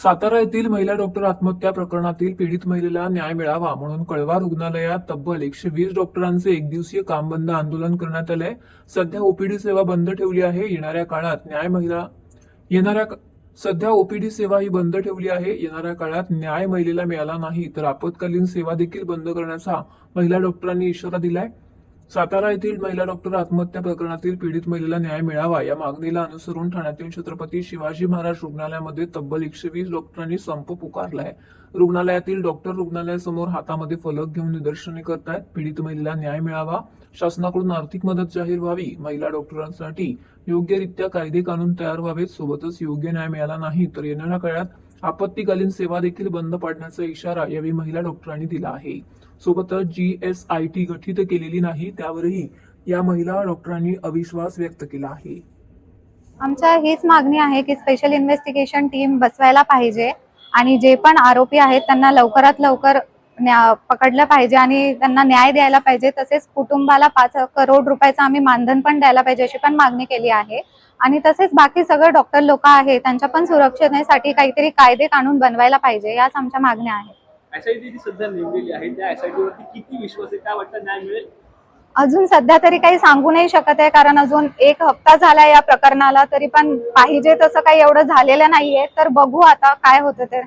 सातारा येथील महिला डॉक्टर आत्महत्या प्रकरणातील पीडित महिलेला न्याय मिळावा म्हणून कळवा रुग्णालयात तब्बल 120 डॉक्टरांचे एकदिवसीय काम बंद आंदोलन करण्यात आले। सध्या ओपीडी सेवा बंद ठेवली आहे। सध्या ओपीडी सेवा ही बंद ठेवली आहे। येणाऱ्या काळात न्याय महिलेला मिळाला नाही तर आपत्कालीन सेवा देखील बंद करण्याचा महिला डॉक्टरांनी इशारा दिलाय। सातारा येथील महिला डॉक्टर आत्महत्या प्रकरणातील पीडित महिलेला न्याय मिळावा या मागणीला अनुसरून ठाण्यातील छत्रपती शिवाजी महाराज रुग्णालयामध्ये तब्बल 120 डॉक्टरांनी संप पुकारलाय। रुग्णालयातील डॉक्टर रुग्णालयासमोर हातामध्ये फलक घेऊन निदर्शने करतायत। पीडित महिलेला न्याय मिळावा, शासनाकडून आर्थिक मदत जाहीर व्हावी, महिला डॉक्टरांसाठी योग्यरित्या कायदे कानून तयार व्हावेत, सोबतच योग्य न्याय मिळाला नाही तर येणाऱ्या काळात आपत्कालीन सेवा देखील बंद पाडण्याचा इशारा यावेळी महिला डॉक्टरांनी दिला आहे। सोबतच GSIT गठीत केलेली नाही त्यावरही या महिला डॉक्टरांनी अविश्वास व्यक्त केला आहे। आमच्या हीच मागणी आहे की स्पेशल इन्व्हेस्टिगेशन टीम बसवायला पाहिजे आणि जे पण आरोपी आहेत त्यांना लवकरात लवकर पकडलं पाहिजे आणि त्यांना न्याय द्यायला पाहिजे। तसेच कुटुंबाला 5 करोड रुपयाचं आम्ही मानधन पण द्यायला पाहिजे अशी पण मागणी केली आहे। आणि तसेच बाकी सगळे डॉक्टर लोक आहेत त्यांच्या पण सुरक्षेसाठी काहीतरी कायदे कानून बनवायला पाहिजे, याच आमच्या मागण्या आहेत। SIT सध्या नेमलेली आहे, त्या SIT वरती किती विश्वास आहे, काय वाटतं न्याय मिळेल? अजून सध्या तरी काही सांगू नाही शकत आहे, कारण अजून 1 हप्ता झाला या प्रकरणाला, तरी पण पाहिजे तसं काही एवढं झालेलं नाहीये। तर बघू आता काय होतं ते।